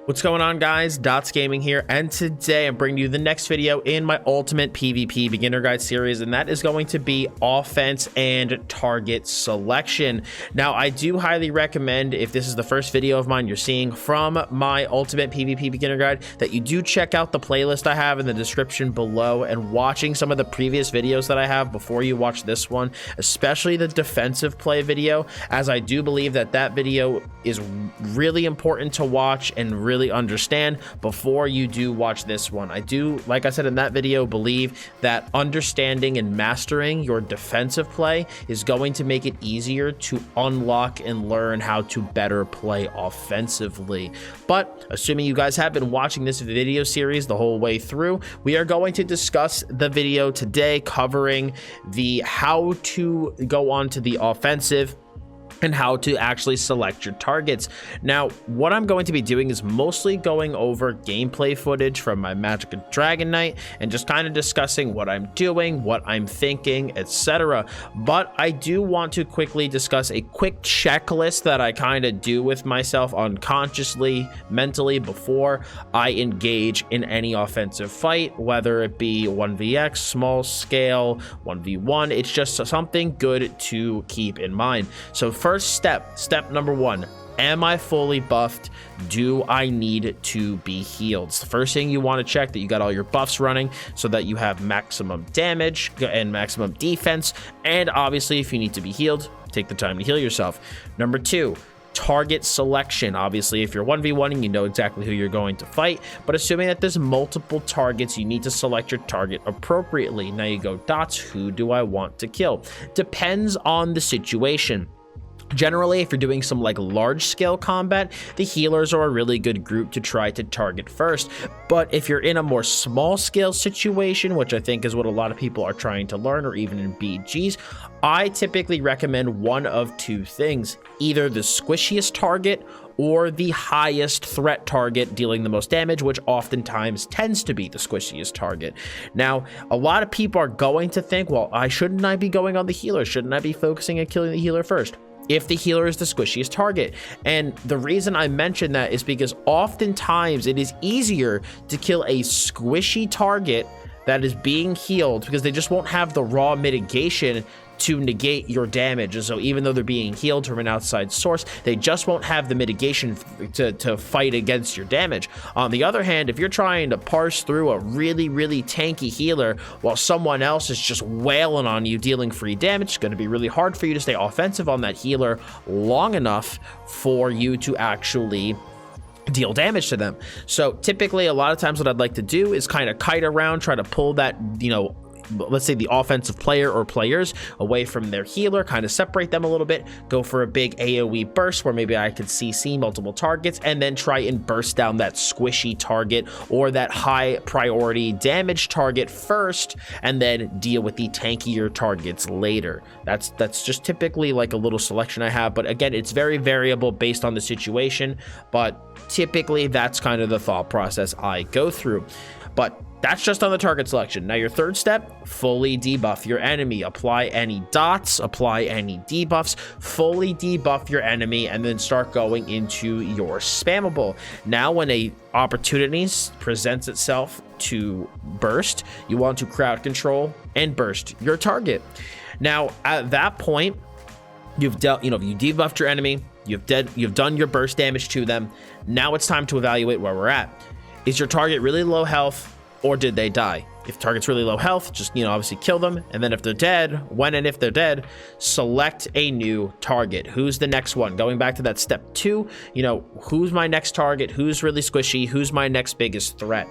What's going on, guys? Dottz Gaming here, and today I'm bringing you the next video in my ultimate PvP beginner guide series, and that is going to be offense and target selection. Now, I do highly recommend, if this is the first video of mine you're seeing from my ultimate PvP beginner guide, that you do check out the playlist I have in the description below and watching some of the previous videos that I have before you watch this one, especially the defensive play video, as I do believe that that video is really important to watch and really understand before you do watch this one. I do, like I said in that video, believe that understanding and mastering your defensive play is going to make it easier to unlock and learn how to better play offensively. But assuming you guys have been watching this video series the whole way through, we are going to discuss the video today covering the how to go on to the offensive and how to actually select your targets. Now, what I'm going to be doing is mostly going over gameplay footage from my Magic and Dragon Night and just kind of discussing what I'm doing, what I'm thinking, etc. But I do want to quickly discuss a quick checklist that I kind of do with myself unconsciously, mentally, before I engage in any offensive fight, whether it be 1vx, small scale, 1v1. It's just something good to keep in mind. So first step number one, am I fully buffed? Do I need to be healed? It's the first thing you want to check, that you got all your buffs running so that you have maximum damage and maximum defense. And obviously, if you need to be healed, take the time to heal yourself. Number two, target selection. Obviously, if you're 1v1, you know exactly who you're going to fight, but assuming that there's multiple targets, you need to select your target appropriately. Now you go, Dottz, who do I want to kill? Depends on the situation. Generally, if you're doing some like large scale combat, the healers are a really good group to try to target first. But if you're in a more small scale situation, which I think is what a lot of people are trying to learn, or even in BGs, I typically recommend one of two things: either the squishiest target or the highest threat target dealing the most damage, which oftentimes tends to be the squishiest target. Now, a lot of people are going to think, well, shouldn't I be going on the healer? Shouldn't I be focusing on killing the healer first if the healer is the squishiest target? And the reason I mention that is because oftentimes it is easier to kill a squishy target that is being healed, because they just won't have the raw mitigation to negate your damage. And so even though they're being healed from an outside source, they just won't have the mitigation to fight against your damage. On the other hand, if you're trying to parse through a really tanky healer while someone else is just wailing on you, dealing free damage, it's going to be really hard for you to stay offensive on that healer long enough for you to actually deal damage to them. So typically, a lot of times what I'd like to do is kind of kite around, try to pull that, let's say the offensive player or players away from their healer, kind of separate them a little bit, go for a big AoE burst where maybe I could CC multiple targets, and then try and burst down that squishy target or that high priority damage target first, and then deal with the tankier targets later. That's just typically like a little selection I have, but again, it's very variable based on the situation, but typically that's kind of the thought process I go through. But that's just on the target selection. Now, your third step, fully debuff your enemy. Apply any dots, apply any debuffs, fully debuff your enemy, and then start going into your spammable. Now, when a opportunity presents itself to burst, you want to crowd control and burst your target. Now, at that point, you've debuffed your enemy, you've done your burst damage to them. Now it's time to evaluate where we're at. Is your target really low health, or did they die? If the target's really low health, just, obviously kill them. And then if they're dead, when and if they're dead, select a new target. Who's the next one? Going back to that step two, who's my next target? Who's really squishy? Who's my next biggest threat?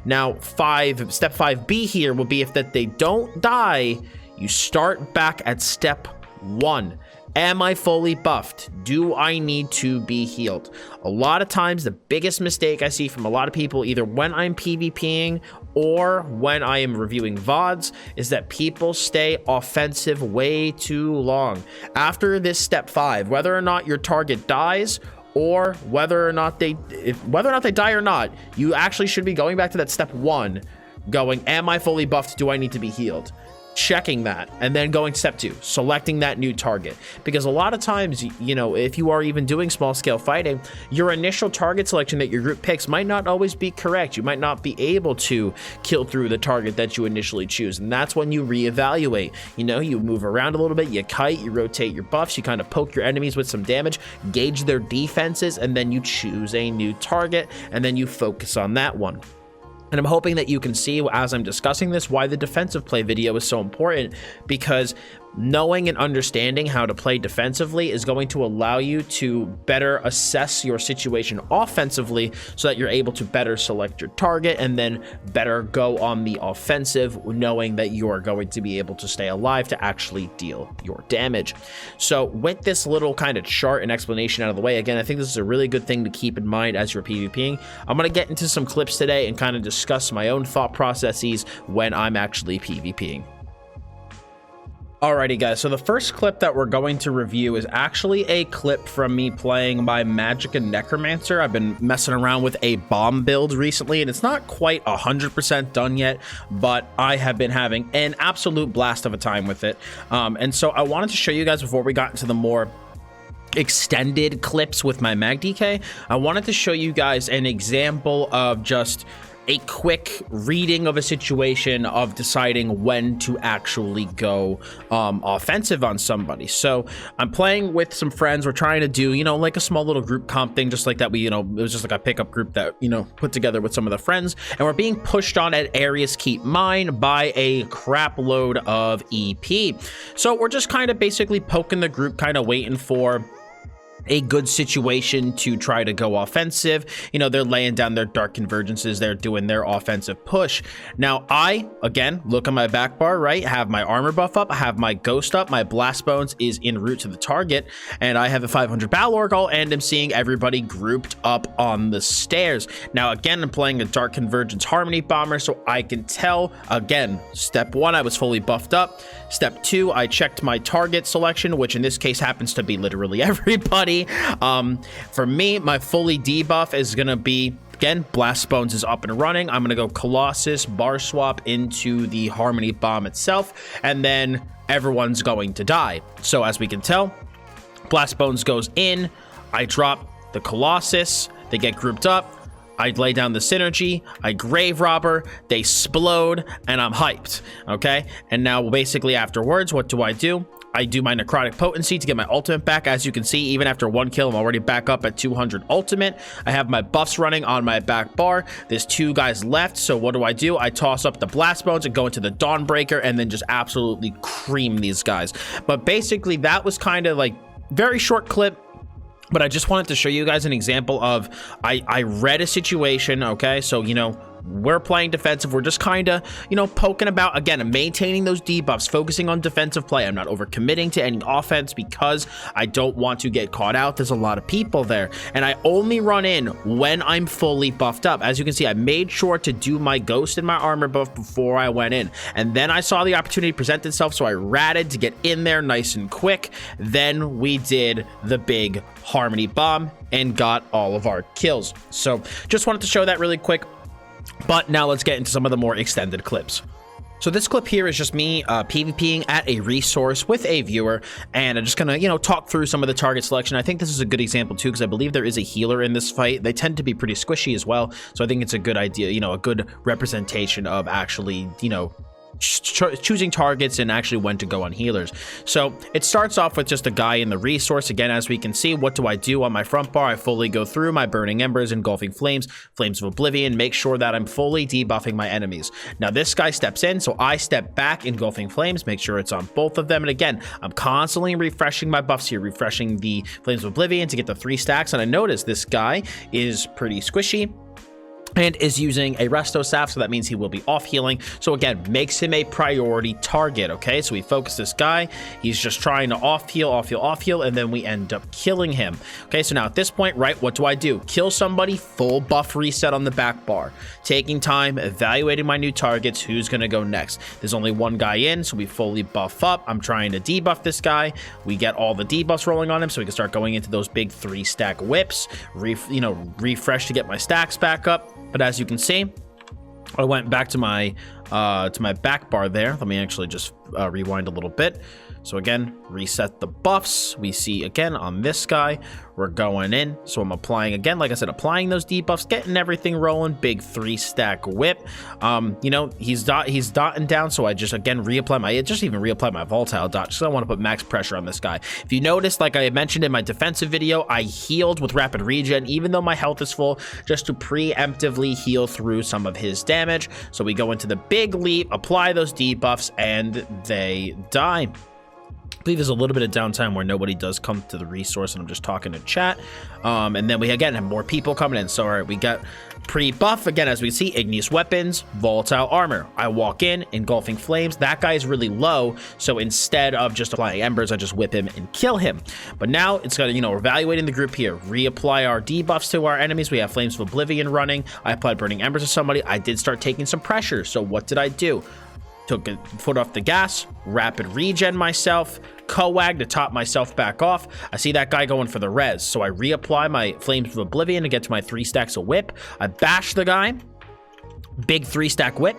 Now, step 5B here will be if that they don't die, you start back at step one. Am I fully buffed? Do I need to be healed? A lot of times, the biggest mistake I see from a lot of people, either when I'm PvPing or when I am reviewing VODs, is that people stay offensive way too long. After this step 5, whether or not your target dies, or whether or not they die or not, you actually should be going back to that step 1, going, am I fully buffed? Do I need to be healed? checking that, and then going step 2, selecting that new target. Because a lot of times, you know, if you are even doing small scale fighting, your initial target selection that your group picks might not always be correct. You might not be able to kill through the target that you initially choose, and that's when you reevaluate. You know, you move around a little bit, you kite, you rotate your buffs, you kind of poke your enemies with some damage, gauge their defenses, and then you choose a new target, and then you focus on that one. And I'm hoping that you can see as I'm discussing this why the defensive play video is so important, because knowing and understanding how to play defensively is going to allow you to better assess your situation offensively so that you're able to better select your target and then better go on the offensive, knowing that you are going to be able to stay alive to actually deal your damage. So with this little kind of chart and explanation out of the way, again, I think this is a really good thing to keep in mind as you're PvPing. I'm going to get into some clips today and kind of discuss my own thought processes when I'm actually PvPing. Alrighty guys, so the first clip that we're going to review is actually a clip from me playing my Magic and Necromancer. I've been messing around with a bomb build recently, and it's not quite 100% done yet, but I have been having an absolute blast of a time with it. And so I wanted to show you guys before we got into the more extended clips with my Mag DK, I wanted to show you guys an example of just a quick reading of a situation of deciding when to actually go offensive on somebody. So I'm playing with some friends. We're trying to do, you know, like a small little group comp thing, just like that. We, you know, it was just like a pickup group that, you know, put together with some of the friends, and we're being pushed on at areas keep mine by a crap load of EP. So we're just kind of basically poking the group, kind of waiting for a good situation to try to go offensive. You know, they're laying down their dark convergences, they're doing their offensive push. Now I, again, look on my back bar, right, have my armor buff up, I have my ghost up, my blast bones is en route to the target, and I have a 500 battle orgal, and I'm seeing everybody grouped up on the stairs. Now again, I'm playing a dark convergence harmony bomber, so I can tell, again, step 1, I was fully buffed up. Step 2, I checked my target selection, which in this case happens to be literally everybody. For me, my fully debuff is gonna be, again, Blast Bones is up and running. I'm gonna go Colossus, bar swap into the Harmony Bomb itself, and then everyone's going to die. So as we can tell, Blast Bones goes in, I drop the Colossus, they get grouped up, I lay down the synergy, I grave robber, they explode, and I'm hyped, okay? And now basically afterwards, what do? I do my necrotic potency to get my ultimate back. As you can see, even after 1 kill, I'm already back up at 200 ultimate. I have my buffs running on my back bar. There's 2 guys left, so what do? I toss up the Blast Bones and go into the Dawnbreaker and then just absolutely cream these guys. But basically, that was kind of like very short clip, but I just wanted to show you guys an example of, I read a situation, okay? So, you know, we're playing defensive. We're just kind of, you know, poking about, again, maintaining those debuffs, focusing on defensive play. I'm not overcommitting to any offense because I don't want to get caught out. There's a lot of people there, and I only run in when I'm fully buffed up. As you can see, I made sure to do my ghost and my armor buff before I went in, and then I saw the opportunity present itself, so I ratted to get in there nice and quick. Then we did the big harmony bomb and got all of our kills. So just wanted to show that really quick. But now let's get into some of the more extended clips. So this clip here is just me PvPing at a resource with a viewer, and I'm just gonna, you know, talk through some of the target selection. I think this is a good example too, because I believe there is a healer in this fight. They tend to be pretty squishy as well, so I think it's a good idea, you know, a good representation of actually, you know, choosing targets and actually when to go on healers. So it starts off with just a guy in the resource. Again, as we can see, what do on my front bar? I fully go through my burning embers, engulfing flames, flames of oblivion, make sure that I'm fully debuffing my enemies. Now this guy steps in, so I step back, engulfing flames, make sure it's on both of them. And again, I'm constantly refreshing my buffs here, refreshing the flames of oblivion to get the 3 stacks. And I notice this guy is pretty squishy and is using a resto staff, so that means he will be off healing. So again, makes him a priority target, okay? So we focus this guy, he's just trying to off heal, and then we end up killing him. Okay, so now at this point, right, what do? Kill somebody, full buff reset on the back bar. Taking time, evaluating my new targets, who's gonna go next. There's only 1 guy in, so we fully buff up. I'm trying to debuff this guy. We get all the debuffs rolling on him, so we can start going into those big 3-stack whips, refresh to get my stacks back up. But as you can see, I went back to my to my back bar there. Let me actually just rewind a little bit. So again, reset the buffs. We see again on this guy, we're going in. So I'm applying again, like I said, applying those debuffs, getting everything rolling. Big 3-stack whip. You know, he's dotting down. So I just again reapply my volatile dot, because I want to put max pressure on this guy. If you notice, like I mentioned in my defensive video, I healed with rapid regen, even though my health is full, just to preemptively heal through some of his damage. So we go into the big leap, apply those debuffs, and they die. I believe there's a little bit of downtime where nobody does come to the resource and I'm just talking to chat. And then we again have more people coming in. So all right, we got pre-buff again, as we see, igneous weapons, volatile armor. I walk in, engulfing flames. That guy is really low, so instead of just applying embers, I just whip him and kill him. But now it's got to, you know, evaluating the group here, reapply our debuffs to our enemies. We have Flames of Oblivion running. I applied burning embers to somebody. I did start taking some pressure. So what did I do? Took a foot off the gas, rapid regen myself, coag to top myself back off. I see that guy going for the res, so I reapply my Flames of Oblivion to get to my 3 stacks of whip. I bash the guy, big 3-stack whip,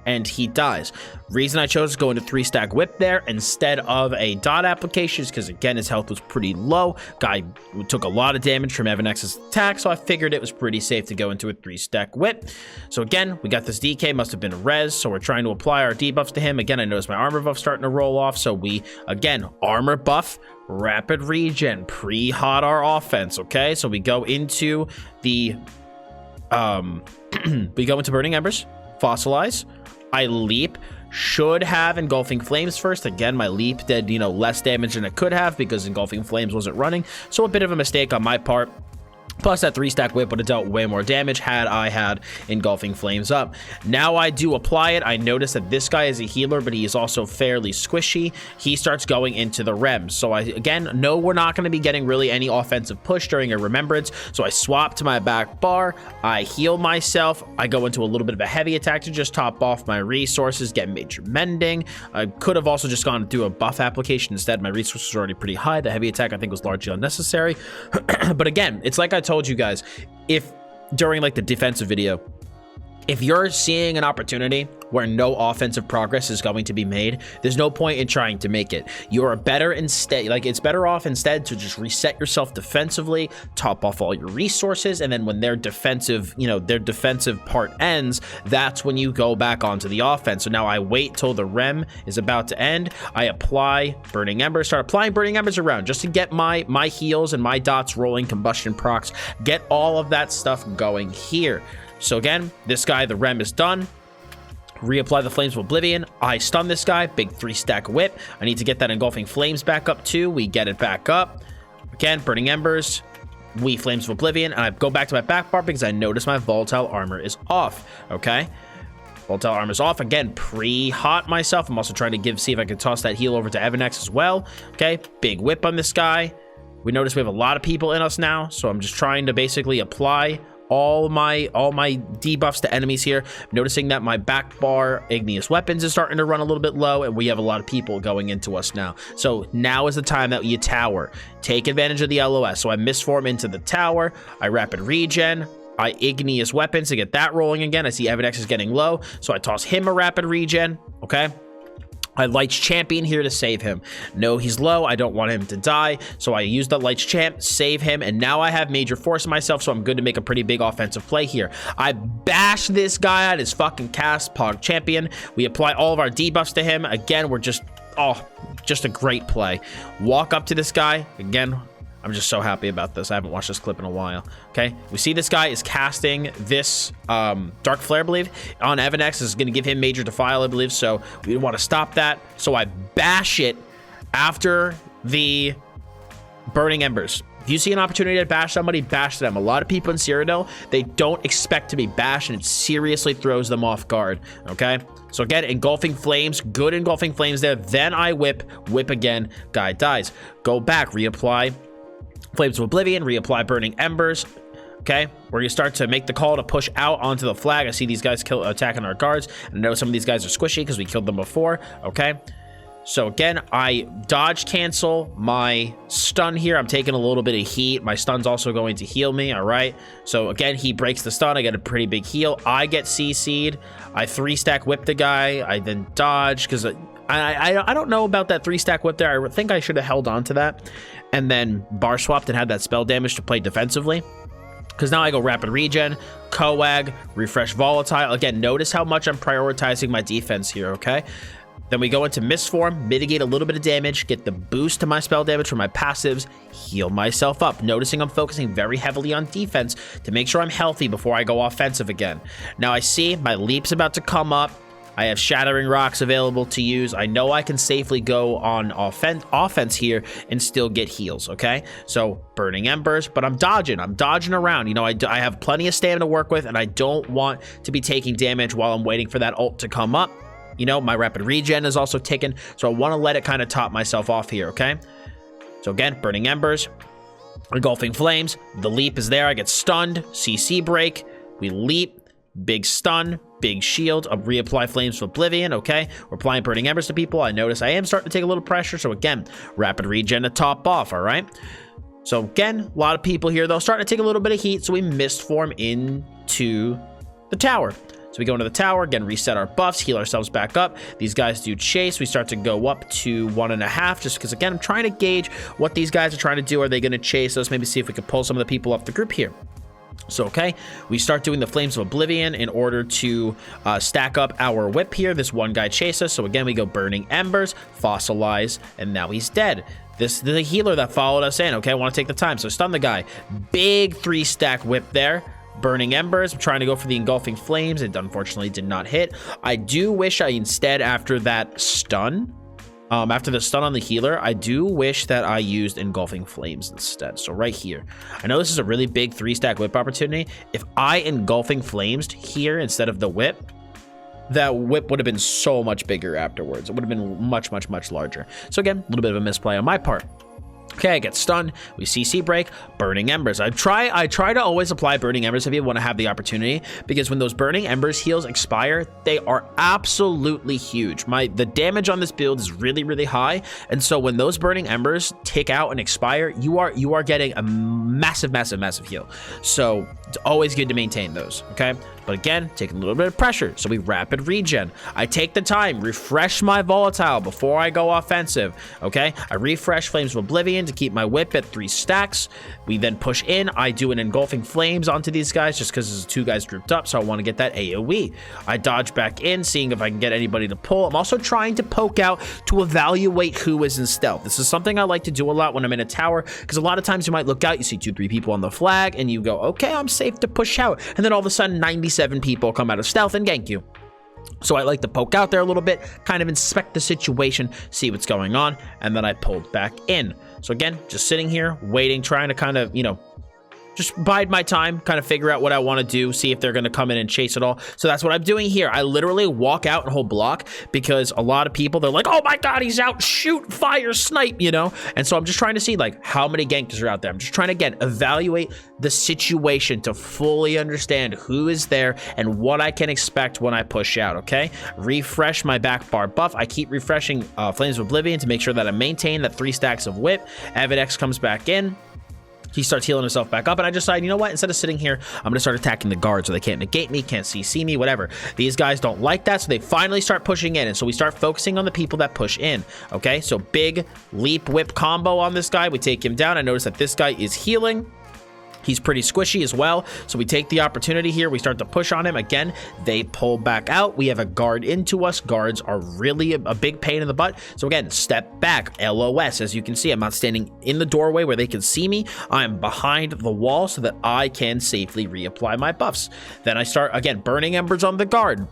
and he dies. Reason I chose to go into 3-stack whip there instead of a dot application is because, again, his health was pretty low. Guy took a lot of damage from Evanex's attack, so I figured it was pretty safe to go into a 3-stack whip. So again, we got this DK, must have been a res, so we're trying to apply our debuffs to him. Again, I noticed my armor buff starting to roll off, so we, again, armor buff, rapid regen, pre-hot our offense, okay? So we go into the, we go into Burning Embers, Fossilize, I leap, should have Engulfing Flames first. Again, my leap did, you know, less damage than it could have because Engulfing Flames wasn't running. So a bit of a mistake on my part. Plus, that 3-stack whip would have dealt way more damage had I had Engulfing Flames up. Now I do apply it. I notice that this guy is a healer, but he is also fairly squishy. He starts going into the Rems. So I, again, know we're not going to be getting really any offensive push during a Remembrance. So I swap to my back bar. I heal myself. I go into a little bit of a heavy attack to just top off my resources, get major mending. I could have also just gone to do a buff application instead. My resources were already pretty high. The heavy attack, I think, was largely unnecessary. But again, it's like I told you guys, if during like the defensive video, if you're seeing an opportunity where no offensive progress is going to be made, there's no point in trying to make it. You're better instead, like it's better off instead to just reset yourself defensively, top off all your resources, and then when their defensive, you know, their defensive part ends, that's when you go back onto the offense. So now I wait till the rem is about to end. I apply Burning Embers, start applying Burning Embers around just to get my heals and my dots rolling, combustion procs, get all of that stuff going here. So again, this guy, the rem is done. Reapply the Flames of Oblivion. I stun this guy. Big 3-stack whip. I need to get that Engulfing Flames back up too. We get it back up. Again, Burning Embers. We Flames of Oblivion. And I go back to my back bar because I notice my Volatile Armor is off. Okay. Volatile Armor is off. Again, pre-hot myself. I'm also trying to see if I can toss that heal over to Evanex as well. Okay. Big whip on this guy. We notice we have a lot of people in us now. So I'm just trying to basically apply all my debuffs to enemies here. Noticing that my back bar igneous weapons is starting to run a little bit low, and we have a lot of people going into us now. So now is the time that you tower. Take advantage of the LOS. So I misform into the tower. I rapid regen. I igneous weapons to get that rolling again. I see Evanex is getting low, so I toss him a rapid regen. Okay. I Lights Champion here to save him. No, he's low. I don't want him to die. So I use the Lights Champ, save him, and now I have Major Force in myself, so I'm good to make a pretty big offensive play here. I bash this guy at his fucking cast, Pog Champion. We apply all of our debuffs to him. Again, we're just, oh, just a great play. Walk up to this guy. Again, I'm just so happy about this. I haven't watched this clip in a while. Okay, we see this guy is casting this Dark Flare, I believe, on Evanex. Is going to give him Major Defile, I believe. So we want to stop that. So I bash it after the Burning Embers. If you see an opportunity to bash somebody, bash them. A lot of people in Cyrodiil, they don't expect to be bashed, and it seriously throws them off guard. Okay, so again, Engulfing Flames, good Engulfing Flames there. Then I whip again. Guy dies. Go back, reapply Flames of Oblivion, reapply Burning Embers. Okay, we're gonna start to make the call to push out onto the flag. I see these guys attacking our guards, and I know some of these guys are squishy because we killed them before. Okay, So again, I dodge cancel my stun here. I'm taking a little bit of heat. My stun's also going to heal me, all right? So again, he breaks the stun. I get a pretty big heal. I get CC'd. I 3-stack whip the guy. I then dodge because I don't know about that 3-stack whip there. I think I should have held on to that and then bar swapped and had that spell damage to play defensively. Because now I go rapid regen, coag, refresh volatile. Again, notice how much I'm prioritizing my defense here, okay? Then we go into mist form, mitigate a little bit of damage, get the boost to my spell damage from my passives, heal myself up. Noticing I'm focusing very heavily on defense to make sure I'm healthy before I go offensive again. Now I see my leap's about to come up. I have shattering rocks available to use. I know I can safely go on offense here and still get heals, okay? So burning embers, but I'm dodging around. You know, I have plenty of stamina to work with, and I don't want to be taking damage while I'm waiting for that ult to come up. You know, my rapid regen is also ticking, so I want to let it kind of top myself off here, okay? So again, burning embers, engulfing flames, the leap is there, I get stunned, CC break, we leap, big stun, big shield, reapply flames of oblivion, okay? We're applying burning embers to people. I notice I am starting to take a little pressure, so again, rapid regen to top off, all right? So again, a lot of people here, though, starting to take a little bit of heat, so we mist form into the tower. So we go into the tower, again, reset our buffs, heal ourselves back up. These guys do chase. We start to go up to 1.5, just because, again, I'm trying to gauge what these guys are trying to do. Are they going to chase us? Maybe see if we can pull some of the people off the group here. So, okay, we start doing the Flames of Oblivion in order to stack up our whip here. This one guy chases us. So, again, we go Burning Embers, Fossilize, and now he's dead. This is the healer that followed us in, okay? I want to take the time. So, stun the guy. Big 3-stack whip there. Burning Embers. I'm trying to go for the Engulfing Flames. It unfortunately did not hit. I do wish I instead, after that stun, after the stun on the healer, I do wish that I used Engulfing Flames instead. So right here, I know this is a really big 3-stack whip opportunity. If I Engulfing Flames here instead of the whip, that whip would have been so much bigger afterwards. It would have been much, much, much larger. So again, a little bit of a misplay on my part. Okay, I get stunned. We CC break, Burning Embers. I try to always apply Burning Embers if you want to have the opportunity, because when those Burning Embers heals expire, they are absolutely huge. The damage on this build is really, really high, and so when those Burning Embers tick out and expire, you are getting a massive, massive, massive heal. So it's always good to maintain those, okay? But again, taking a little bit of pressure, so we rapid regen. I take the time, refresh my volatile before I go offensive, okay? I refresh Flames of Oblivion to keep my whip at 3 stacks. We then push in. I do an Engulfing Flames onto these guys just because there's 2 guys grouped up, so I want to get that AoE. I dodge back in, seeing if I can get anybody to pull. I'm also trying to poke out to evaluate who is in stealth. This is something I like to do a lot when I'm in a tower, because a lot of times you might look out, you see 2-3 people on the flag, and you go, okay, I'm safe to push out. And then all of a sudden, 97 people come out of stealth and gank you. So I like to poke out there a little bit, kind of inspect the situation, see what's going on, and then I pulled back in. So again, just sitting here, waiting, trying to kind of, you know, just bide my time, kind of figure out what I want to do, see if they're going to come in and chase it all. So that's what I'm doing here. I literally walk out and hold block, because a lot of people, they're like, oh my god, he's out, shoot, fire, snipe, you know? And so I'm just trying to see, like, how many gankers are out there. I'm just trying to, again, evaluate the situation to fully understand who is there and what I can expect when I push out, okay? Refresh my back bar buff. I keep refreshing Flames of Oblivion to make sure that I maintain that 3 stacks of whip. Evidex comes back in. He starts healing himself back up, and I decide, you know what, instead of sitting here, I'm going to start attacking the guards so they can't negate me, can't CC me, whatever. These guys don't like that, so they finally start pushing in, and so we start focusing on the people that push in, okay? So big leap whip combo on this guy. We take him down. I notice that this guy is healing. He's pretty squishy as well, so we take the opportunity here. We start to push on him. Again, they pull back out. We have a guard into us. Guards are really a big pain in the butt. So again, step back, LOS. As you can see, I'm not standing in the doorway where they can see me. I'm behind the wall so that I can safely reapply my buffs. Then I start, again, Burning Embers on the guard.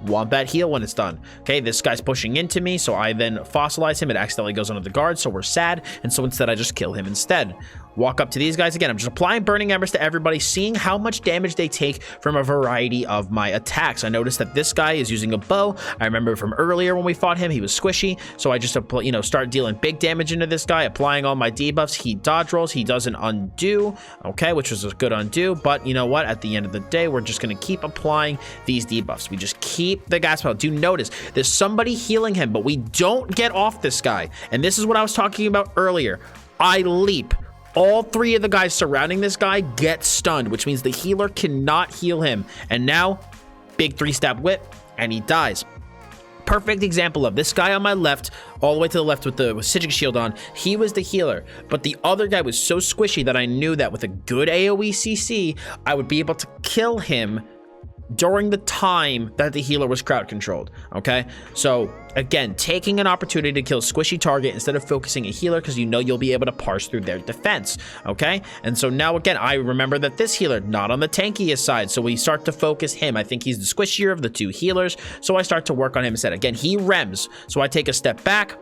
Want that heal when it's done. Okay, this guy's pushing into me, so I then fossilize him. It accidentally goes under the guard, so we're sad, and so instead I just kill him instead. Walk up to these guys again. I'm just applying Burning Embers to everybody, seeing how much damage they take from a variety of my attacks. I noticed that this guy is using a bow. I remember from earlier when we fought him, he was squishy, so I just, you know, start dealing big damage into this guy, applying all my debuffs. He dodge rolls. He does an undo, okay, which was a good undo, but you know what? At the end of the day, we're just going to keep applying these debuffs. We just keep keep the gas pedal. Do notice there's somebody healing him, but we don't get off this guy. And this is what I was talking about earlier. I leap. All 3 of the guys surrounding this guy get stunned, which means the healer cannot heal him. And now, big 3-stab whip, and he dies. Perfect example of this guy on my left, all the way to the left with the Sijic shield on. He was the healer, but the other guy was so squishy that I knew that with a good AoE CC, I would be able to kill him during the time that the healer was crowd controlled. Okay, so again, taking an opportunity to kill squishy target instead of focusing a healer, because you know you'll be able to parse through their defense. Okay, and so now again, I remember that this healer not on the tankiest side, so we start to focus him. I think he's the squishier of the 2 healers, so I start to work on him instead. Again, he rems, so I take a step back,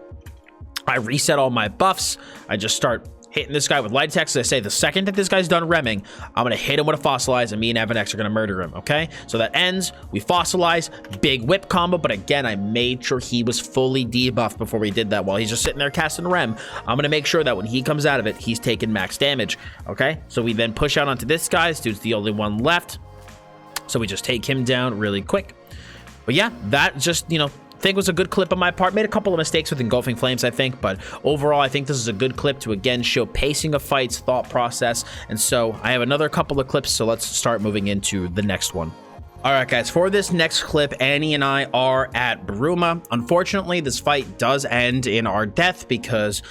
I reset all my buffs, I just start hitting this guy with light attacks. As I say, the second that this guy's done remming, I'm going to hit him with a fossilize, and me and Evanex are going to murder him, okay? So that ends, we fossilize, big whip combo, but again, I made sure he was fully debuffed before we did that. While he's just sitting there casting rem, I'm going to make sure that when he comes out of it, he's taking max damage, okay? So we then push out onto this guy. This dude's the only one left, so we just take him down really quick. But yeah, that just, you know, I think it was a good clip on my part. Made a couple of mistakes with Engulfing Flames, I think, but overall, I think this is a good clip to, again, show pacing of fights, thought process, and so I have another couple of clips, so let's start moving into the next one. All right, guys, for this next clip, Annie and I are at Bruma. Unfortunately, this fight does end in our death because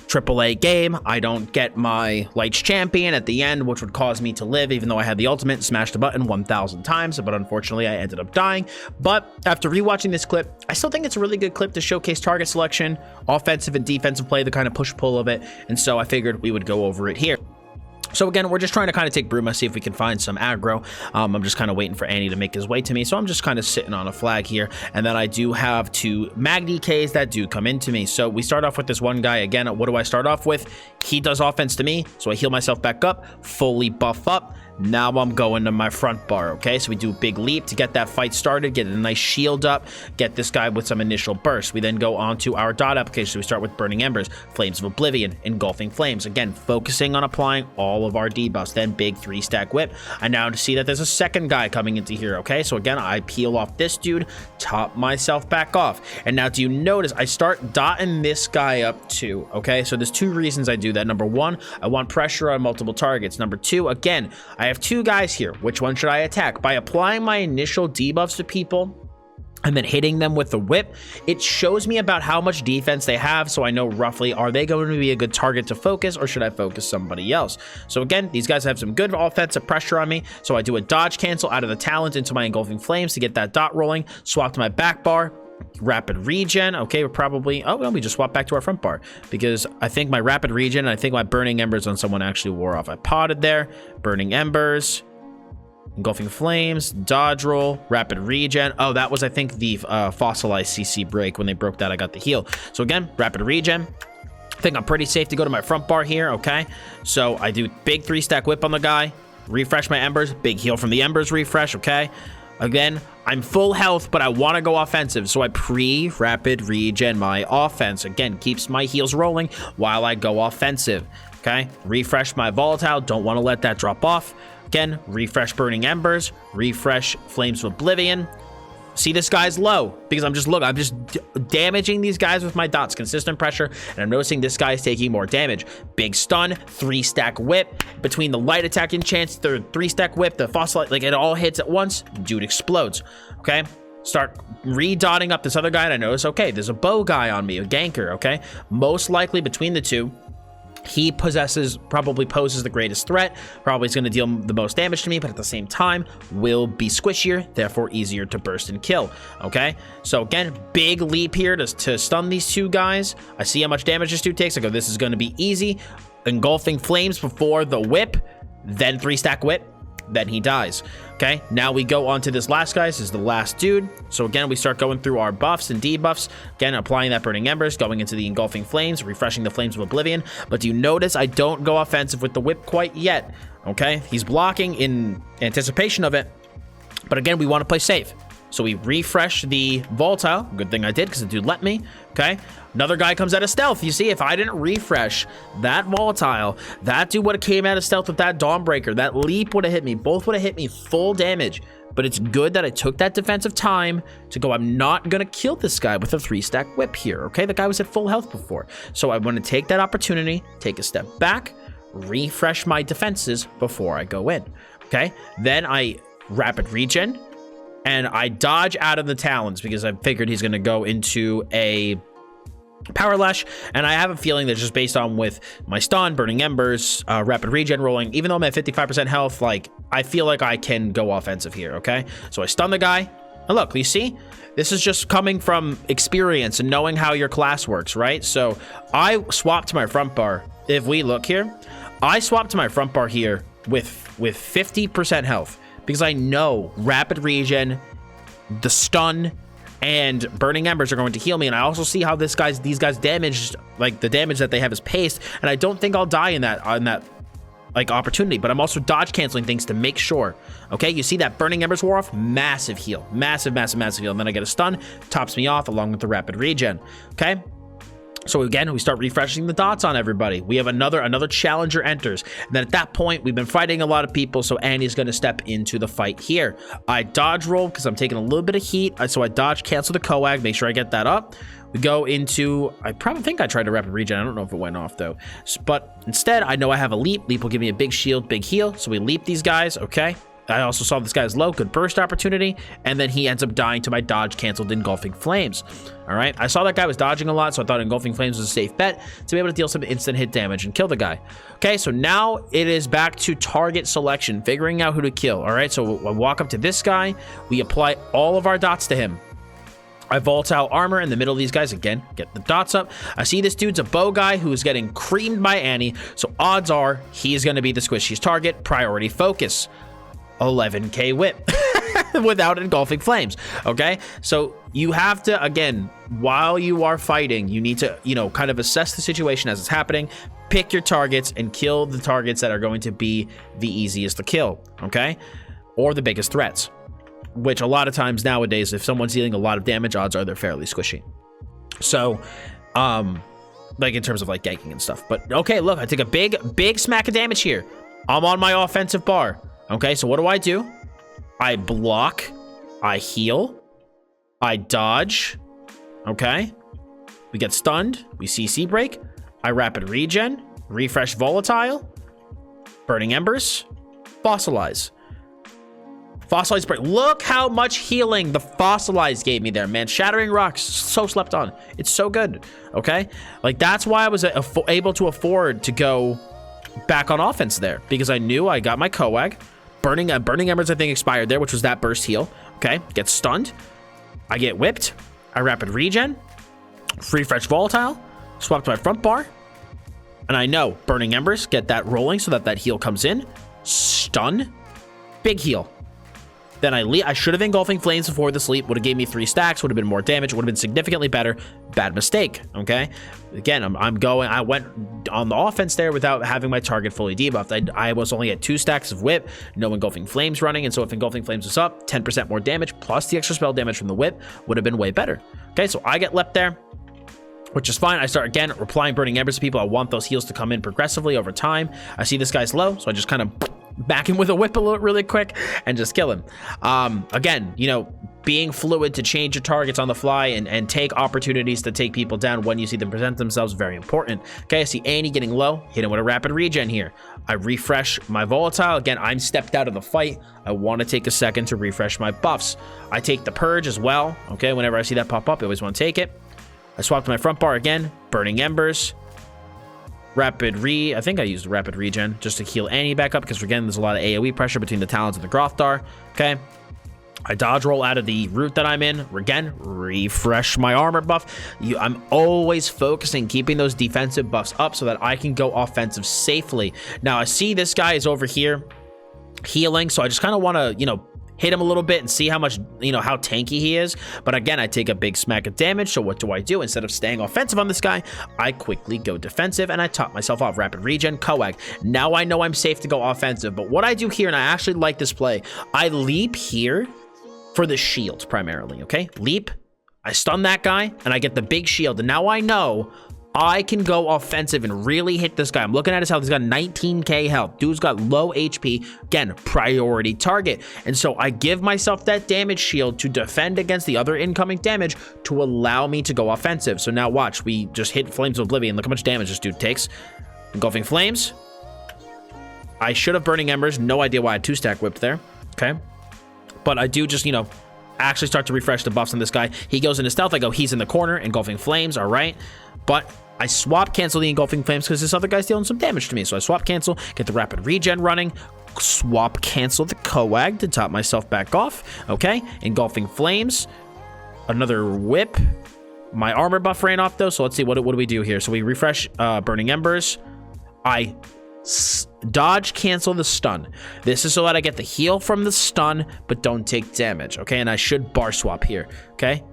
AAA game, I don't get my Lights champion at the end, which would cause me to live, even though I had the ultimate, smash the button 1,000 times, but unfortunately I ended up dying. But after rewatching this clip, I still think it's a really good clip to showcase target selection, offensive and defensive play, the kind of push-pull of it, and so I figured we would go over it here. So again, we're just trying to kind of take Bruma, see if we can find some aggro. I'm just kind of waiting for Annie to make his way to me, so I'm just kind of sitting on a flag here. And then I do have 2 Mag DKs that do come into me. So we start off with this one guy. Again, what do I start off with? He does offense to me, so I heal myself back up, fully buff up. Now I'm going to my front bar, okay? So we do a big leap to get that fight started, get a nice shield up, get this guy with some initial burst. We then go on to our dot application. So we start with Burning Embers, Flames of Oblivion, Engulfing Flames. Again, focusing on applying all of our debuffs. Then big 3-stack whip. I now see that there's a second guy coming into here, okay? So again, I peel off this dude, top myself back off. And now do you notice I start dotting this guy up too, okay? So there's 2 reasons I do that. Number 1, I want pressure on multiple targets. Number 2, again, I have 2 guys here. Which one should I attack? By applying my initial debuffs to people and then hitting them with the whip, it shows me about how much defense they have, so I know roughly, are they going to be a good target to focus, or should I focus somebody else? So again, these guys have some good offensive pressure on me, so I do a dodge cancel out of the talent into my Engulfing Flames to get that dot rolling, swap to my back bar, rapid regen. Okay, we're probably, oh, well, we just swap back to our front bar because I think my rapid regen and I think my Burning Embers on someone actually wore off. I potted there, Burning Embers, Engulfing Flames, dodge roll, rapid regen. Oh, that was, I think, the fossilized CC break. When they broke that, I got the heal. So again, rapid regen. I think I'm pretty safe to go to my front bar here, okay? So I do big 3-stack whip on the guy, refresh my embers, big heal from the embers refresh, okay? Again, I'm full health, but I want to go offensive, so I pre-rapid regen my offense. Again, keeps my heals rolling while I go offensive, okay? Refresh my volatile, don't want to let that drop off. Again, refresh Burning Embers, refresh Flames of Oblivion. See, this guy's low because I'm just damaging these guys with my dots, consistent pressure, and I'm noticing this guy is taking more damage. Big stun, 3-stack whip between the light attack enchants, the 3-stack whip, the fossil, like it all hits at once. Dude explodes. Okay, start re-dotting up this other guy, and I notice, okay, there's a bow guy on me, a ganker. Okay, most likely between the 2. He probably poses the greatest threat, probably is going to deal the most damage to me, but at the same time will be squishier, therefore easier to burst and kill. Okay, so again, big leap here to stun these 2 guys. I see how much damage this dude takes. I go, this is going to be easy. Engulfing Flames before the whip, then 3-stack whip, then he dies. Okay, now we go on to this last guy. This is the last dude. So again, we start going through our buffs and debuffs. Again, applying that Burning Embers, going into the Engulfing Flames, refreshing the Flames of Oblivion. But do you notice I don't go offensive with the whip quite yet? Okay, he's blocking in anticipation of it. But again, we want to play safe. So we refresh the volatile. Good thing I did because the dude let me. Okay. Another guy comes out of stealth. You see, if I didn't refresh that volatile, that dude would have came out of stealth with that Dawnbreaker. That leap would have hit me. Both would have hit me full damage. But it's good that I took that defensive time to go, I'm not going to kill this guy with a 3-stack whip here, okay? The guy was at full health before. So I want to take that opportunity, take a step back, refresh my defenses before I go in, okay? Then I rapid regen, and I dodge out of the Talons because I figured he's going to go into a Power Lash, and I have a feeling that just based on with my stun, burning embers, rapid regen rolling, even though I'm at 55% health, like I feel like I can go offensive here. Okay, so I stun the guy, and look, you see, this is just coming from experience and knowing how your class works, right? So I swapped to my front bar. If we look here, I swapped to my front bar here with 50% health because I know rapid regen, the stun, and burning embers are going to heal me, and I also see how these guys damaged, like the damage that they have is paced, and I don't think I'll die in that like opportunity, but I'm also dodge canceling things to make sure. Okay, you see that burning embers wore off, massive heal, massive heal, and then I get a stun, tops me off along with the rapid regen. Okay, so again, we start refreshing the dots on everybody. We have another challenger enters. And then at that point, we've been fighting a lot of people, so Annie's going to step into the fight here. I dodge roll because I'm taking a little bit of heat. So I dodge cancel the coag, make sure I get that up. We go into, I probably think I tried to rapid regen. I don't know if it went off though. But instead, I know I have a leap. Leap will give me a big shield, big heal. So we leap these guys, okay? I also saw this guy's low, good burst opportunity, and then he ends up dying to my dodge canceled engulfing flames. All right, I saw that guy was dodging a lot, so I thought engulfing flames was a safe bet to be able to deal some instant hit damage and kill the guy. Okay, so now it is back to target selection, figuring out who to kill. All right, so I walk up to this guy, we apply all of our dots to him. I volatile armor in the middle of these guys. Again, get the dots up. I see this dude's a bow guy who is getting creamed by Annie, so odds are he's going to be the squishy's target. Priority focus. 11k whip without engulfing flames. Okay, so you have to, again, while you are fighting, you need to, you know, kind of assess the situation as it's happening, pick your targets and kill the targets that are going to be the easiest to kill, okay, or the biggest threats, which a lot of times nowadays, if someone's dealing a lot of damage, odds are they're fairly squishy. So like in terms of like ganking and stuff. But okay, look, I take a big smack of damage here. I'm on my offensive bar. Okay, so what do? I block, I heal, I dodge, okay? We get stunned, we CC break, I rapid regen, refresh volatile, burning embers, fossilize. Fossilize break. Look how much healing the fossilize gave me there, man. Shattering rocks, so slept on. It's so good, okay? Like, that's why I was able to afford to go back on offense there, because I knew I got my coag. Burning embers, I think, expired there, which was that burst heal. Okay, get stunned. I get whipped. I rapid regen. Refresh volatile. Swap to my front bar. And I know burning embers, get that rolling so that heal comes in. Stun. Big heal. Then I should have engulfing flames before the sleep. Would have gave me 3 stacks. Would have been more damage. Would have been significantly better. Bad mistake. Okay. Again, I went on the offense there without having my target fully debuffed. I was only at 2 stacks of whip, no engulfing flames running, and so if engulfing flames was up, 10% more damage plus the extra spell damage from the whip would have been way better. Okay, so I get leapt there, which is fine. I start again applying burning embers to people. I want those heals to come in progressively over time. I see this guy's low, so I just kind of back him with a whip really quick and just kill him. Again, you know, being fluid to change your targets on the fly and take opportunities to take people down when you see them present themselves, very important. Okay, I see Annie getting low, hit him with a rapid regen here. I refresh my volatile. Again, I'm stepped out of the fight. I want to take a second to refresh my buffs. I take the purge as well. Okay, whenever I see that pop up, I always want to take it. I swap to my front bar again, burning embers. I think I used rapid regen just to heal Annie back up because, again, there's a lot of AoE pressure between the Talons and the Grothdar. Okay. I dodge roll out of the route that I'm in. Again, refresh my armor buff. I'm always focusing, keeping those defensive buffs up so that I can go offensive safely. Now, I see this guy is over here healing, so I just kind of want to, you know, hit him a little bit and see how much, you know, how tanky he is. But again, I take a big smack of damage. So what do? Instead of staying offensive on this guy, I quickly go defensive and I top myself off. Rapid regen, coag. Now I know I'm safe to go offensive. But what I do here, and I actually like this play, I leap here for the shield primarily, okay? Leap, I stun that guy, and I get the big shield, and now I know I can go offensive and really hit this guy. I'm looking at his health. He's got 19k health. Dude's got low HP. Again, priority target. And so I give myself that damage shield to defend against the other incoming damage to allow me to go offensive. So now watch, we just hit Flames of Oblivion. Look how much damage this dude takes. Engulfing Flames. I should have Burning Embers. No idea why I 2-stack whipped there. Okay. But I do just, you know, actually start to refresh the buffs on this guy. He goes into stealth. I go, he's in the corner. Engulfing Flames. All right. But I swap cancel the Engulfing Flames because this other guy's dealing some damage to me. So I swap cancel, get the rapid regen running, swap cancel the Coag to top myself back off. Okay, Engulfing Flames, another whip. My armor buff ran off though, so let's see, what do we do here? So we refresh Burning Embers. I dodge cancel the stun. This is so that I get the heal from the stun, but don't take damage. Okay, and I should bar swap here. Okay.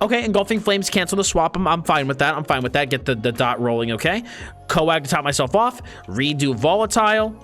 Okay, Engulfing Flames, cancel the swap. I'm fine with that. I'm fine with that. Get the dot rolling, okay? Coag to top myself off. Redo Volatile.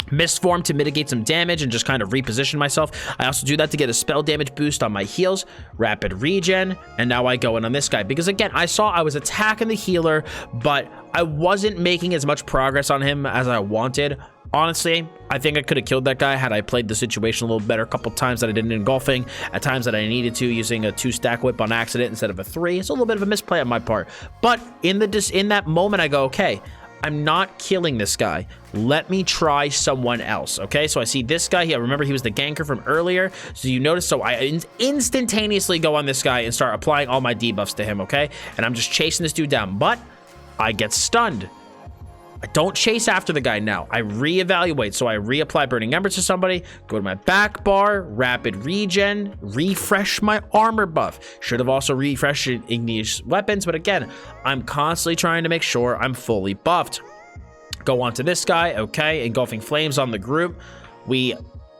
Mistform to mitigate some damage and just kind of reposition myself. I also do that to get a spell damage boost on my heals. Rapid regen. And now I go in on this guy. Because again, I saw I was attacking the healer, but I wasn't making as much progress on him as I wanted. Honestly, I think I could have killed that guy had I played the situation a little better. A couple times that I didn't engulfing, at times that I needed to, using a 2-stack whip on accident instead of a 3. It's a little bit of a misplay on my part. But in that moment, I go, okay, I'm not killing this guy. Let me try someone else, okay? So I see this guy here. Remember, he was the ganker from earlier. So you notice, so I instantaneously go on this guy and start applying all my debuffs to him, okay? And I'm just chasing this dude down, but I get stunned. I don't chase after the guy now. I reevaluate. So I reapply Burning Embers to somebody, go to my back bar, rapid regen, refresh my armor buff. Should have also refreshed Igneous Weapons, but again, I'm constantly trying to make sure I'm fully buffed. Go on to this guy, okay, Engulfing Flames on the group.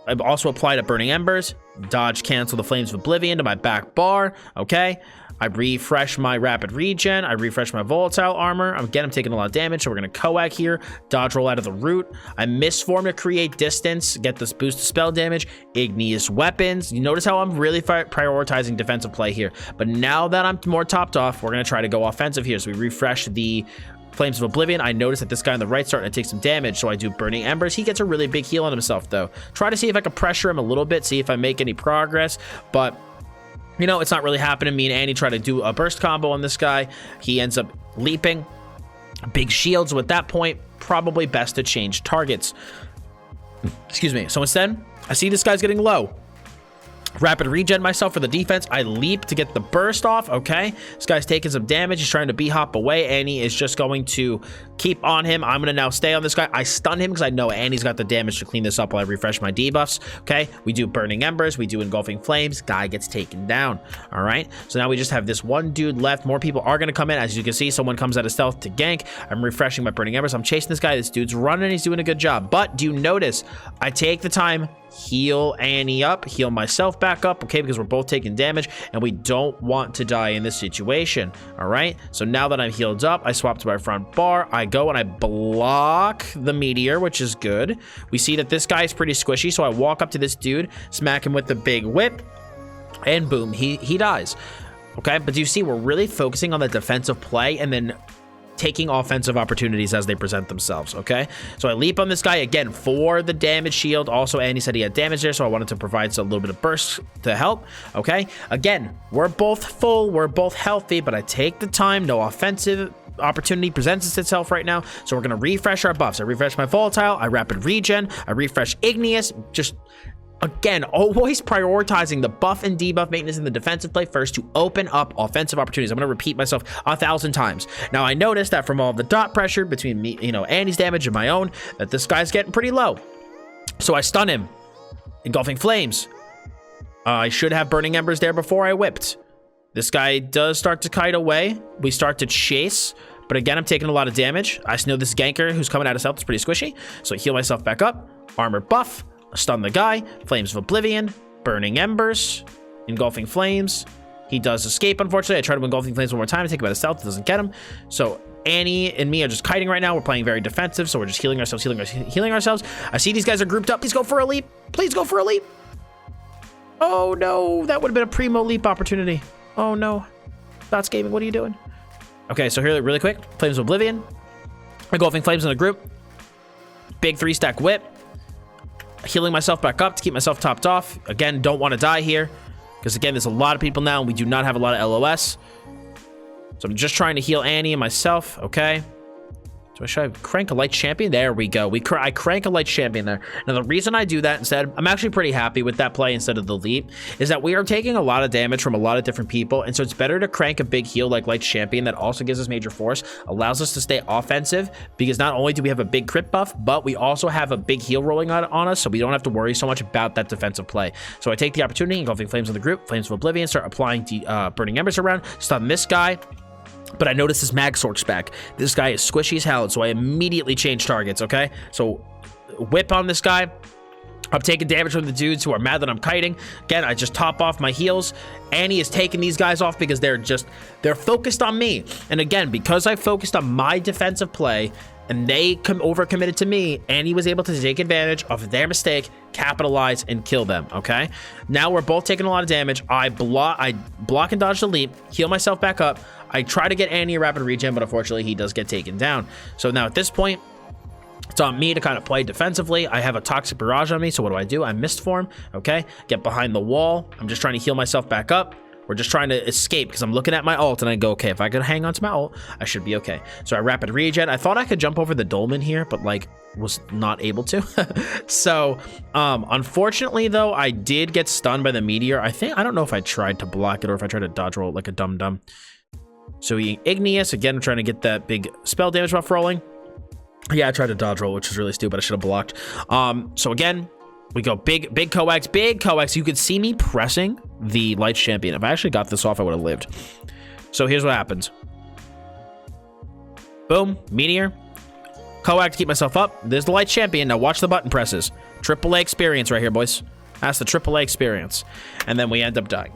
I've also applied a Burning Embers, dodge cancel the Flames of Oblivion to my back bar, okay. I refresh my rapid regen. I refresh my volatile armor. Again, I'm taking a lot of damage, so we're going to Coag here. Dodge roll out of the root. I misform to create distance. Get this boost to spell damage. Igneous Weapons. You notice how I'm really prioritizing defensive play here. But now that I'm more topped off, we're going to try to go offensive here. So we refresh the Flames of Oblivion. I notice that this guy on the right starting to take some damage, so I do Burning Embers. He gets a really big heal on himself, though. Try to see if I can pressure him a little bit, see if I make any progress, but you know, it's not really happening. Me and Annie try to do a burst combo on this guy. He ends up leaping. Big shields. So at that point, probably best to change targets. Excuse me. So instead, I see this guy's getting low. Rapid regen myself for the defense. I leap to get the burst off. Okay, this guy's taking some damage. He's trying to b-hop away. Annie is just going to keep on him. I'm gonna now stay on this guy. I stun him because I know Annie's got the damage to clean this up while I refresh my debuffs. Okay, we do Burning Embers, we do Engulfing Flames. Guy gets taken down. All right, so now we just have this one dude left. More people are gonna come in. As you can see, someone comes out of stealth to gank. I'm refreshing my Burning Embers. I'm chasing this guy. This dude's running. He's doing a good job. But do you notice I take the time, heal Annie up, heal myself back up, okay, because we're both taking damage and we don't want to die in this situation. All right, so now that I'm healed up, I swap to my front bar. I go and I block the meteor, which is good. We see that this guy is pretty squishy, so I walk up to this dude, smack him with the big whip, and boom, he dies. Okay, but do you see we're really focusing on the defensive play and then taking offensive opportunities as they present themselves, okay? So I leap on this guy again for the damage shield. Also, Andy said he had damage there, so I wanted to provide a little bit of burst to help, okay? Again, we're both full, we're both healthy, but I take the time. No offensive opportunity presents itself right now, so we're gonna refresh our buffs. I refresh my volatile, I rapid regen, I refresh igneous. Just again, always prioritizing the buff and debuff maintenance in the defensive play first to open up offensive opportunities. I'm going to repeat myself 1,000 times. Now, I noticed that from all the dot pressure between me, you know, Andy's damage and my own, that this guy's getting pretty low. So I stun him. Engulfing Flames. I should have Burning Embers there before I whipped. This guy does start to kite away. We start to chase. But again, I'm taking a lot of damage. I know this ganker who's coming out of stealth is pretty squishy. So I heal myself back up. Armor buff. Stun the guy. Flames of Oblivion. Burning Embers. Engulfing Flames. He does escape, unfortunately. I try to Engulfing Flames one more time. I take him out of stealth. It doesn't get him. So Annie and me are just kiting right now. We're playing very defensive. So we're just healing ourselves, healing ourselves. I see these guys are grouped up. Please go for a leap. Please go for a leap. Oh no, that would have been a primo leap opportunity. Oh no. Dottz Gaming, what are you doing? Okay, so here really quick, Flames of Oblivion. Engulfing Flames in the group. Big 3-stack whip. Healing myself back up to keep myself topped off. Again, don't want to die here. Because again, there's a lot of people now and we do not have a lot of LOS. So I'm just trying to heal Annie and myself, okay? So should I crank a light champion? There we go. I crank a light champion there. Now, the reason I do that instead, I'm actually pretty happy with that play instead of the leap, is that we are taking a lot of damage from a lot of different people. And so it's better to crank a big heal like light champion that also gives us major force, allows us to stay offensive, because not only do we have a big crit buff, but we also have a big heal rolling on us, so we don't have to worry so much about that defensive play. So I take the opportunity, engulfing Flames in the group, Flames of Oblivion, start applying burning embers around, stun this guy. But I noticed this mag sork's back. This guy is squishy as hell, so I immediately change targets, okay? So whip on this guy. I'm taking damage from the dudes who are mad that I'm kiting. Again, I just top off my heals. Annie is taking these guys off because they're focused on me. And again, because I focused on my defensive play and they overcommitted to me, Annie was able to take advantage of their mistake, capitalize, and kill them, okay? Now we're both taking a lot of damage. I block and dodge the leap, heal myself back up. I try to get Annie a rapid regen, but unfortunately he does get taken down. So now at this point, it's on me to kind of play defensively. I have a toxic barrage on me, so what do? I mist form, okay? Get behind the wall. I'm just trying to heal myself back up. We're just trying to escape because I'm looking at my ult and I go, okay, if I could hang on to my ult, I should be okay. So I rapid regen. I thought I could jump over the dolmen here, but like was not able to. So unfortunately though, I did get stunned by the meteor. I don't know if I tried to block it or if I tried to dodge roll it like a dum-dum. So Igneous, again, I'm trying to get that big spell damage buff rolling. Yeah, I tried to dodge roll, which was really stupid. I should have blocked. So again, we go big coax. You could see me pressing the light champion. If I actually got this off, I would have lived. So here's what happens. Boom, meteor. Coax to keep myself up. There's the light champion. Now watch the button presses. AAA experience right here, boys. That's the AAA experience. And then we end up dying.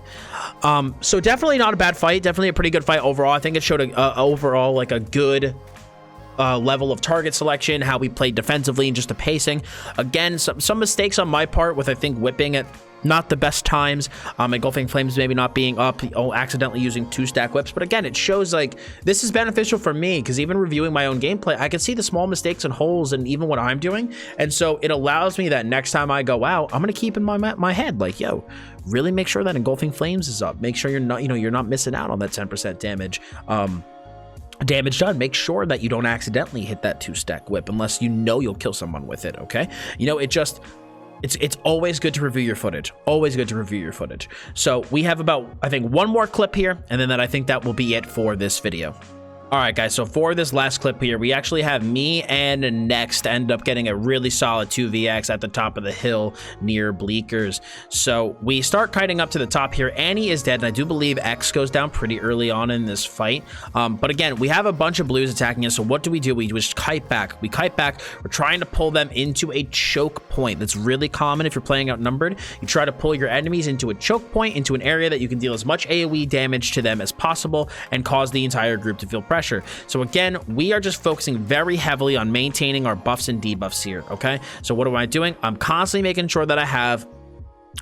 So definitely not a bad fight. Definitely a pretty good fight overall. I think it showed overall like a good level of target selection, how we played defensively, and just the pacing. Again, some mistakes on my part with, I think, whipping at not the best times. Engulfing Flames maybe not being up, accidentally using 2-stack whips. But again, it shows like this is beneficial for me because even reviewing my own gameplay, I can see the small mistakes and holes and even what I'm doing. And so it allows me that next time I go out, I'm going to keep in my head like, yo, really make sure that Engulfing Flames is up. Make sure you're not missing out on that 10% damage. Damage done. Make sure that you don't accidentally hit that 2-stack whip unless you know you'll kill someone with it, okay? It's always good to review your footage. Always good to review your footage. So we have about, I think, one more clip here, and then I think that will be it for this video. All right, guys, so for this last clip here, we actually have me and Next end up getting a really solid 2vx at the top of the hill near Bleakers. So we start kiting up to the top here. Annie is dead, and I do believe X goes down pretty early on in this fight. But again, we have a bunch of blues attacking us, so what do? We just kite back. We kite back. We're trying to pull them into a choke point. That's really common if you're playing Outnumbered. You try to pull your enemies into a choke point, into an area that you can deal as much AoE damage to them as possible and cause the entire group to feel pressure. So again, we are just focusing very heavily on maintaining our buffs and debuffs here, okay? So what am I doing? I'm constantly making sure that I have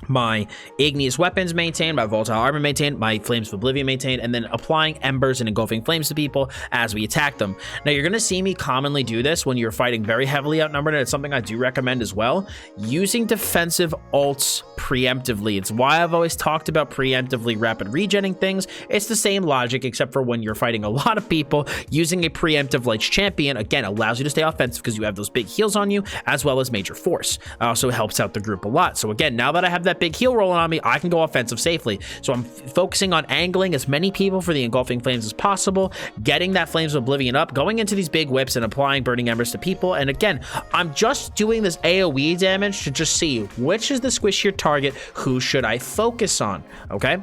my igneous weapons maintained, my volatile armor maintained, my flames of oblivion maintained, and then applying embers and engulfing flames to people as we attack them. Now you're going to see me commonly do this when you're fighting very heavily outnumbered, and it's something I do recommend as well, using defensive ults preemptively. It's why I've always talked about preemptively rapid regenning things. It's the same logic, except for when you're fighting a lot of people, using a preemptive light champion, again, allows you to stay offensive because you have those big heals on you, as well as major force. Also helps out the group a lot. So again, now that I have that big heal rolling on me, I can go offensive safely. So I'm focusing on angling as many people for the engulfing flames as possible, getting that flames of oblivion up, going into these big whips and applying burning embers to people. And again, I'm just doing this AoE damage to just see which is the squishier target, who should I focus on, okay?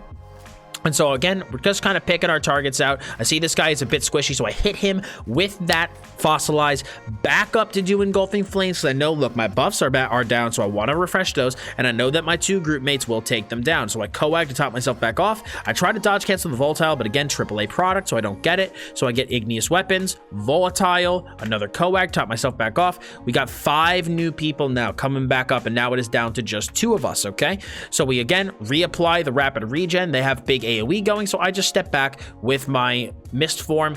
And so again, we're just kind of picking our targets out. I see this guy is a bit squishy, so I hit him with that fossilize, back up to do engulfing flames, because I know, look, my buffs are down, so I want to refresh those, and I know that my 2 group mates will take them down. So I coag to top myself back off. I try to dodge cancel the volatile, but again, AAA product, so I don't get it. So I get igneous weapons, volatile, another coag, top myself back off. We got 5 new people now coming back up, and now it is down to just 2 of us, okay? So we again reapply the rapid regen. They have big AoE going, so I just step back with my mist form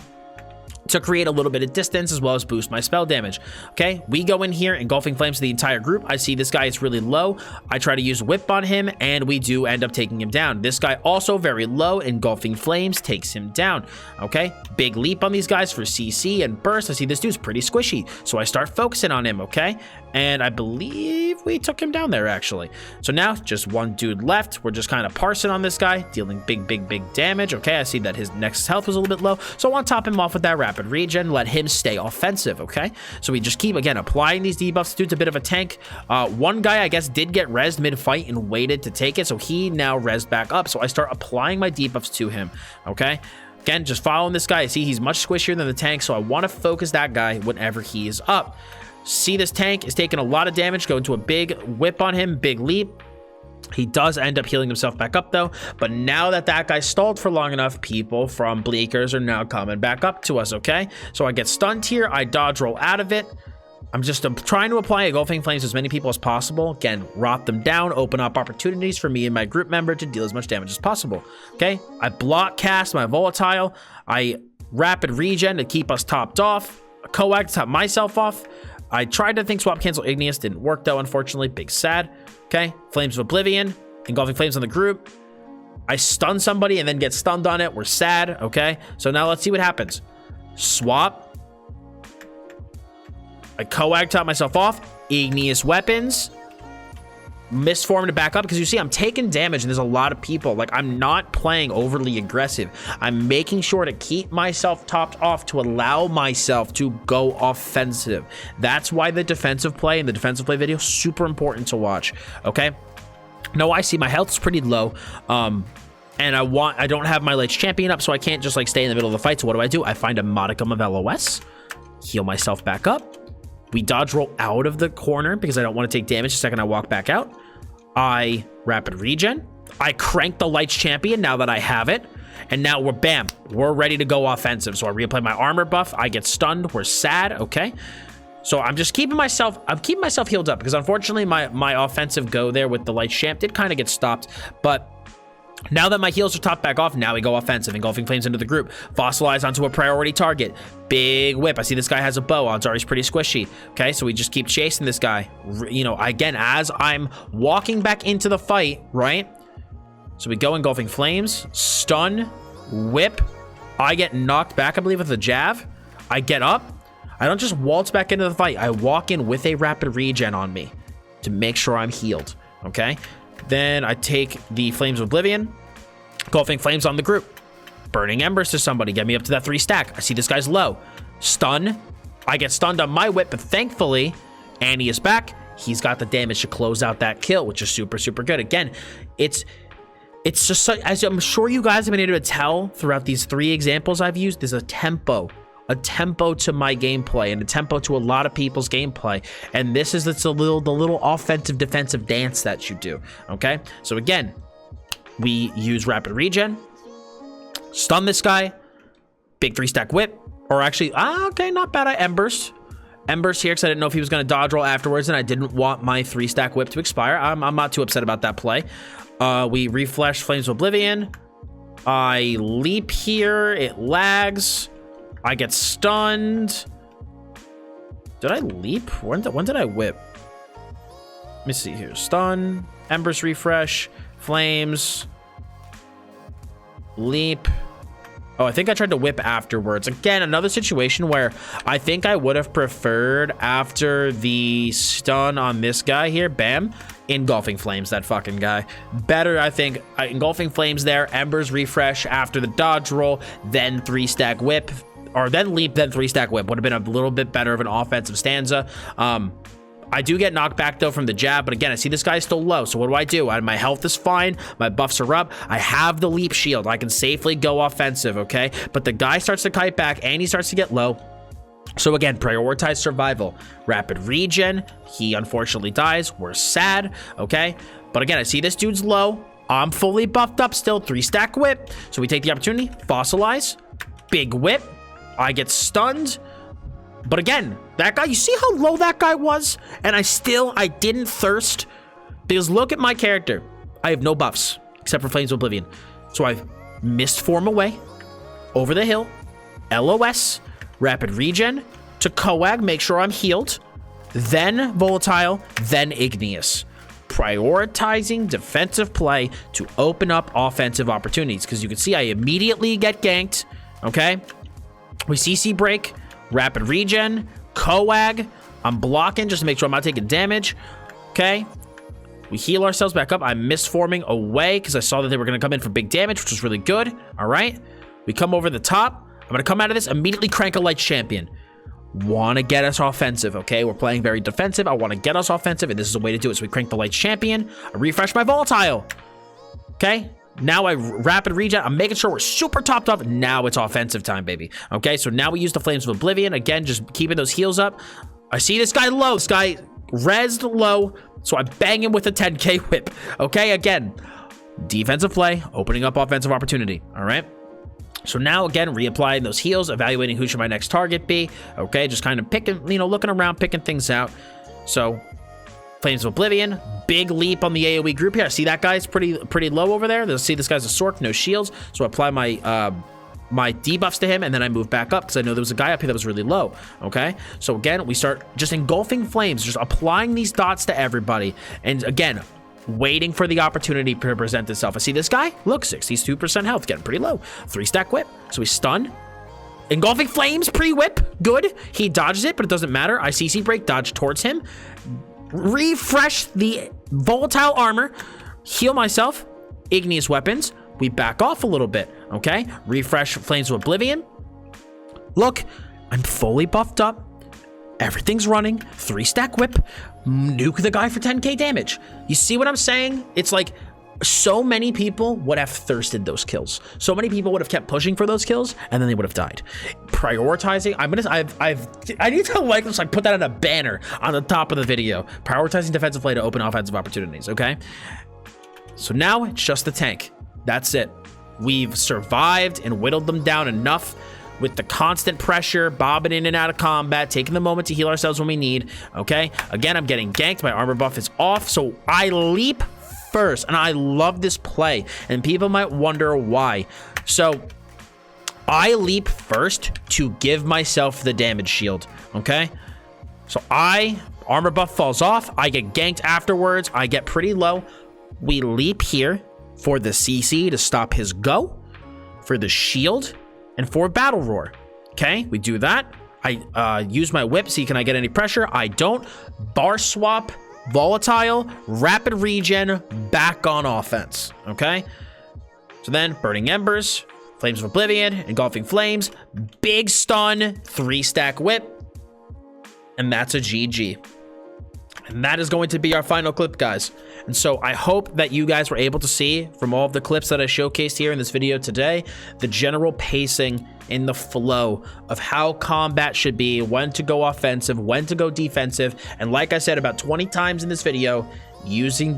to create a little bit of distance as well as boost my spell damage. Okay, we go in here, engulfing flames to the entire group. I see this guy is really low. I try to use whip on him, and we do end up taking him down. This guy also very low, engulfing flames takes him down. Okay, big leap on these guys for CC and burst. I see this dude's pretty squishy, so I start focusing on him. Okay, and I believe we took him down there actually. So now just 1 dude left. We're just kind of parsing on this guy, dealing big damage. Okay, I see that his next health was a little bit low, so I want to top him off with that rapid regen, let him stay offensive. Okay, so we just keep again applying these debuffs. Dude's a bit of a tank. 1 guy I guess did get rezzed mid-fight and waited to take it, so he now rezzed back up, so I start applying my debuffs to him. Okay, again, just following this guy. I see he's much squishier than the tank, so I want to focus that guy whenever he is up. See, this tank is taking a lot of damage, go into a big whip on him, big leap. He does end up healing himself back up though, but now that that guy stalled for long enough, people from Bleakers are now coming back up to us. Okay, so I get stunned here, I dodge roll out of it. I'm trying to apply engulfing flames to as many people as possible. Again, rot them down, open up opportunities for me and my group member to deal as much damage as possible. Okay, I block cast my volatile, I rapid regen to keep us topped off, a coag to top myself off. I tried to think swap cancel igneous, didn't work though, unfortunately. Big sad. Okay, flames of oblivion, engulfing flames on the group. I stun somebody and then get stunned on it. We're sad. Okay, so now let's see what happens. Swap. I coag top myself off. Igneous weapons. Misform to back up, because you see I'm taking damage and there's a lot of people. Like, I'm not playing overly aggressive. I'm making sure to keep myself topped off to allow myself to go offensive. That's why the defensive play and the defensive play video super important to watch. Okay, no, I see my health is pretty low, and I don't have my Lich champion up, so I can't just like stay in the middle of the fight. So what do? I find a modicum of LOS, heal myself back up. We dodge roll out of the corner because I don't want to take damage the second I walk back out. I rapid regen. I crank the Lights champion now that I have it. And now we're ready to go offensive. So I reapply my armor buff. I get stunned. We're sad. Okay. So I'm just keeping myself healed up, because unfortunately my offensive go there with the Lights champ did kind of get stopped. But now that my heals are topped back off, now we go offensive. Engulfing flames into the group. Fossilize onto a priority target. Big whip. I see this guy has a bow. Odds are he's pretty squishy. Okay, so we just keep chasing this guy. You know, again, as I'm walking back into the fight, right? So we go engulfing flames. Stun. Whip. I get knocked back, I believe, with a jab. I get up. I don't just waltz back into the fight. I walk in with a rapid regen on me to make sure I'm healed. Okay? Then I take the Flames of Oblivion, engulfing flames on the group, burning embers to somebody, get me up to that 3 stack. I see this guy's low. Stun. I get stunned on my whip, but thankfully, Annie is back. He's got the damage to close out that kill, which is super, super good. Again, it's just such, as I'm sure you guys have been able to tell throughout these 3 examples I've used, there's a tempo to my gameplay and a tempo to a lot of people's gameplay, and this is the little offensive defensive dance that you do. Okay, so again, we use rapid regen, stun this guy, big 3 stack whip, or actually okay, not bad. I embers here because I didn't know if he was going to dodge roll afterwards, and I didn't want my 3 stack whip to expire. I'm not too upset about that play. We refresh Flames of Oblivion. I leap here, it lags. I get stunned. Did I leap? When did I whip? Let me see here. Stun, embers refresh, flames, leap. Oh, I think I tried to whip afterwards. Again, another situation where I think I would have preferred after the stun on this guy here, bam, engulfing flames, that fucking guy. Better, I think, engulfing flames there, embers refresh after the dodge roll, then 3 stack whip. Or then leap, then 3 stack whip would have been a little bit better of an offensive stanza. I do get knocked back, though, from the jab. But again, I see this guy is still low. So what do? My health is fine. My buffs are up. I have the leap shield. I can safely go offensive, okay? But the guy starts to kite back, and he starts to get low. So again, prioritize survival. Rapid regen. He unfortunately dies. We're sad, okay? But again, I see this dude's low. I'm fully buffed up still. 3-stack whip. So we take the opportunity. Fossilize. Big whip. I get stunned. But again, that guy, you see how low that guy was? And I didn't thirst. Because look at my character. I have no buffs, except for Flames of Oblivion. So I've missed form away. Over the hill. LOS. Rapid regen. To Coag, make sure I'm healed. Then Volatile. Then Igneous. Prioritizing defensive play to open up offensive opportunities. Because you can see I immediately get ganked. Okay? We CC break. Rapid regen, Coag. I'm blocking just to make sure I'm not taking damage. Okay. We heal ourselves back up. I'm misforming away because I saw that they were going to come in for big damage, which was really good. All right. We come over the top. I'm going to come out of this, immediately crank a light champion. Want to get us offensive, okay? We're playing very defensive. I want to get us offensive, and this is a way to do it. So we crank the light champion. I refresh my volatile. Okay. Now I rapid regen. I'm making sure we're super topped up. Now it's offensive time, baby. Okay, so now we use the Flames of Oblivion. Again, just keeping those heals up. I see this guy low. This guy rezzed low. So I bang him with a 10k whip. Okay, again, defensive play, opening up offensive opportunity. All right. So now, again, reapplying those heals, evaluating who should my next target be. Okay, just kind of picking, looking around, picking things out. So Flames of Oblivion, big leap on the AoE group here. I see that guy's pretty low over there. They'll see this guy's a Sork, no shields. So I apply my my debuffs to him, and then I move back up because I know there was a guy up here that was really low. Okay, so again, we start just engulfing flames, just applying these dots to everybody, and again, waiting for the opportunity to present itself. I see this guy. Look, 62% health, getting pretty low. 3-stack whip. So we stun. Engulfing flames, pre-whip. Good. He dodges it, but it doesn't matter. I CC break, dodge towards him. Refresh the volatile armor, heal myself, igneous weapons. We back off a little bit, okay? Refresh Flames of Oblivion. Look, I'm fully buffed up. Everything's running. 3-stack whip. Nuke the guy for 10k damage. You see what I'm saying? It's like so many people would have thirsted those kills. So many people would have kept pushing for those kills, and then they would have died. Prioritizing. I need to like this. Like put that on a banner on the top of the video. Prioritizing defensive play to open offensive opportunities. Okay. So now it's just the tank. That's it. We've survived and whittled them down enough with the constant pressure, bobbing in and out of combat, taking the moment to heal ourselves when we need. Okay. Again, I'm getting ganked. My armor buff is off, so I leap first, and I love this play, and people might wonder why. So I leap first to give myself the damage shield. Okay, so armor buff falls off, I get ganked afterwards, I get pretty low. We leap here for the CC to stop his go, for the shield, and for battle roar. Okay, we do that. I use my whip, see can I get any pressure? I don't. Bar swap, volatile, rapid regen, back on offense. Okay, so then burning embers, Flames of Oblivion, engulfing flames, big stun, 3-stack whip, and that's a GG. And that is going to be our final clip, guys. And so I hope that you guys were able to see from all of the clips that I showcased here in this video today, the general pacing in the flow of how combat should be, when to go offensive, when to go defensive. And like I said about 20 times in this video, using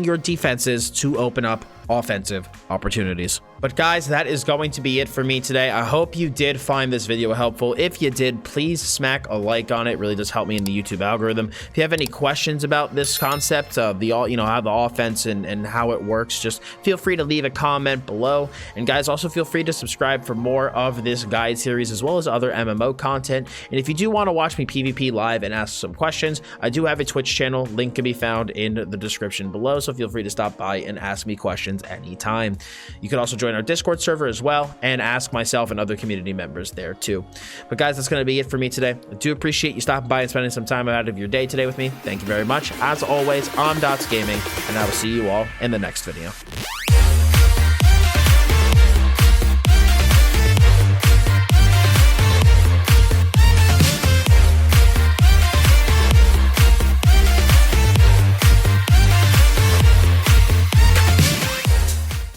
your defenses to open up offensive opportunities. But guys, that is going to be it for me today. I hope you did find this video helpful. If you did, please smack a like on it. It really does help me in the YouTube algorithm. If you have any questions about this concept of how the offense and how it works, just feel free to leave a comment below. And guys, also feel free to subscribe for more of this guide series as well as other MMO content. And if you do want to watch me PvP live and ask some questions, I do have a Twitch channel. Link can be found in the description below. So feel free to stop by and ask me questions anytime. You can also join our Discord server as well and ask myself and other community members there too. But guys, that's going to be it for me today. I do appreciate you stopping by and spending some time out of your day today with me. Thank you very much. As always, I'm Dottz Gaming, and I will see you all in the next video.